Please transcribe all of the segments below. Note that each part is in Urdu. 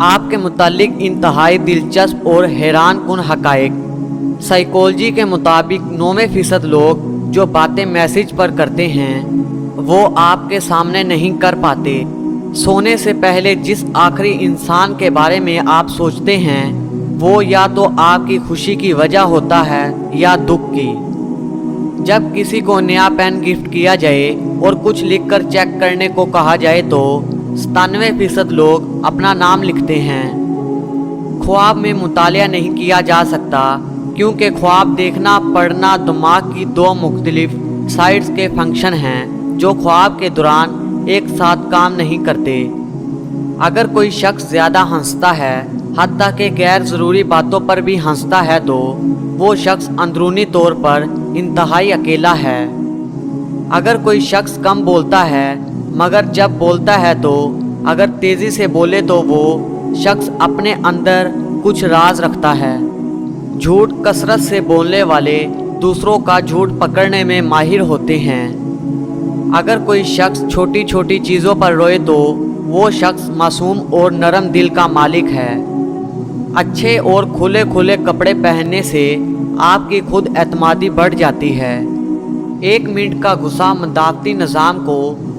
آپ کے متعلق انتہائی دلچسپ اور حیران کن حقائق۔ سائیکالوجی کے مطابق 9% لوگ جو باتیں میسج پر کرتے ہیں وہ آپ کے سامنے نہیں کر پاتے۔ سونے سے پہلے جس آخری انسان کے بارے میں آپ سوچتے ہیں وہ یا تو آپ کی خوشی کی وجہ ہوتا ہے یا دکھ کی۔ جب کسی کو نیا پین گفٹ کیا جائے اور کچھ لکھ کر چیک کرنے کو کہا جائے تو 97% لوگ اپنا نام لکھتے ہیں۔ خواب میں مطالعہ نہیں کیا جا سکتا کیونکہ خواب دیکھنا پڑھنا دماغ کی دو مختلف سائٹس کے فنکشن ہیں جو خواب کے دوران ایک ساتھ کام نہیں کرتے۔ اگر کوئی شخص زیادہ ہنستا ہے، حتیٰ کہ غیر ضروری باتوں پر بھی ہنستا ہے، تو وہ شخص اندرونی طور پر انتہائی اکیلا ہے۔ اگر کوئی شخص کم بولتا ہے مگر جب بولتا ہے تو اگر تیزی سے بولے تو وہ شخص اپنے اندر کچھ راز رکھتا ہے۔ جھوٹ کثرت سے بولنے والے دوسروں کا جھوٹ پکڑنے میں ماہر ہوتے ہیں۔ اگر کوئی شخص چھوٹی چھوٹی چیزوں پر روئے تو وہ شخص معصوم اور نرم دل کا مالک ہے۔ اچھے اور کھلے کھلے کپڑے پہننے سے آپ کی خود اعتمادی بڑھ جاتی ہے۔ 1 منٹ کا غصہ مدافعتی نظام کو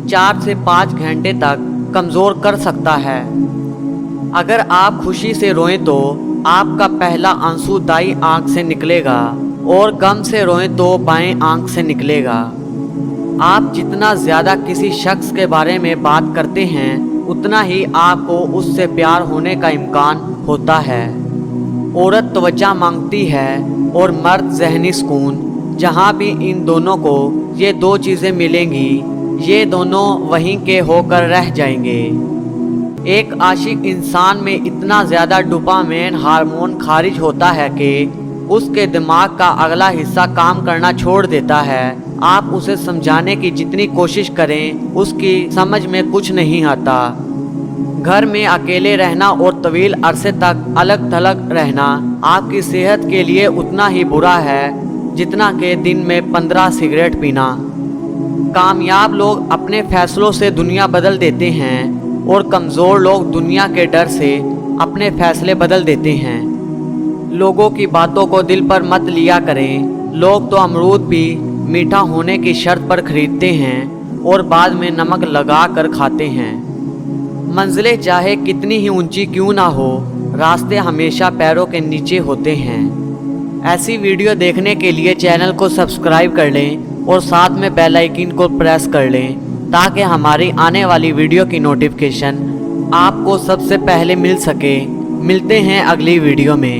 4 سے 5 گھنٹے تک کمزور کر سکتا ہے۔ اگر آپ خوشی سے روئیں تو آپ کا پہلا آنسو دائیں آنکھ سے نکلے گا اور غم سے روئیں تو بائیں آنکھ سے نکلے گا۔ آپ جتنا زیادہ کسی شخص کے بارے میں بات کرتے ہیں اتنا ہی آپ کو اس سے پیار ہونے کا امکان ہوتا ہے۔ عورت توجہ مانگتی ہے اور مرد ذہنی سکون۔ جہاں بھی ان دونوں کو یہ 2 چیزیں ملیں گی یہ دونوں وہیں کے ہو کر رہ جائیں گے۔ ایک عاشق انسان میں اتنا زیادہ ڈوپامین ہارمون خارج ہوتا ہے کہ اس کے دماغ کا اگلا حصہ کام کرنا چھوڑ دیتا ہے۔ آپ اسے سمجھانے کی جتنی کوشش کریں اس کی سمجھ میں کچھ نہیں آتا۔ گھر میں اکیلے رہنا اور طویل عرصے تک الگ تھلگ رہنا آپ کی صحت کے لیے اتنا ہی برا ہے جتنا کہ دن میں 15 سگریٹ پینا۔ کامیاب لوگ اپنے فیصلوں سے دنیا بدل دیتے ہیں اور کمزور لوگ دنیا کے ڈر سے اپنے فیصلے بدل دیتے ہیں۔ لوگوں کی باتوں کو دل پر مت لیا کریں۔ لوگ تو امرود بھی میٹھا ہونے کی شرط پر خریدتے ہیں اور بعد میں نمک لگا کر کھاتے ہیں۔ منزلیں چاہے کتنی ہی اونچی کیوں نہ ہو، راستے ہمیشہ پیروں کے نیچے ہوتے ہیں۔ ایسی ویڈیو دیکھنے کے لیے چینل کو سبسکرائب کر لیں اور ساتھ میں بیل آئیکن کو پریس کر لیں تاکہ ہماری آنے والی ویڈیو کی نوٹیفیکیشن آپ کو سب سے پہلے مل سکے۔ ملتے ہیں اگلی ویڈیو میں۔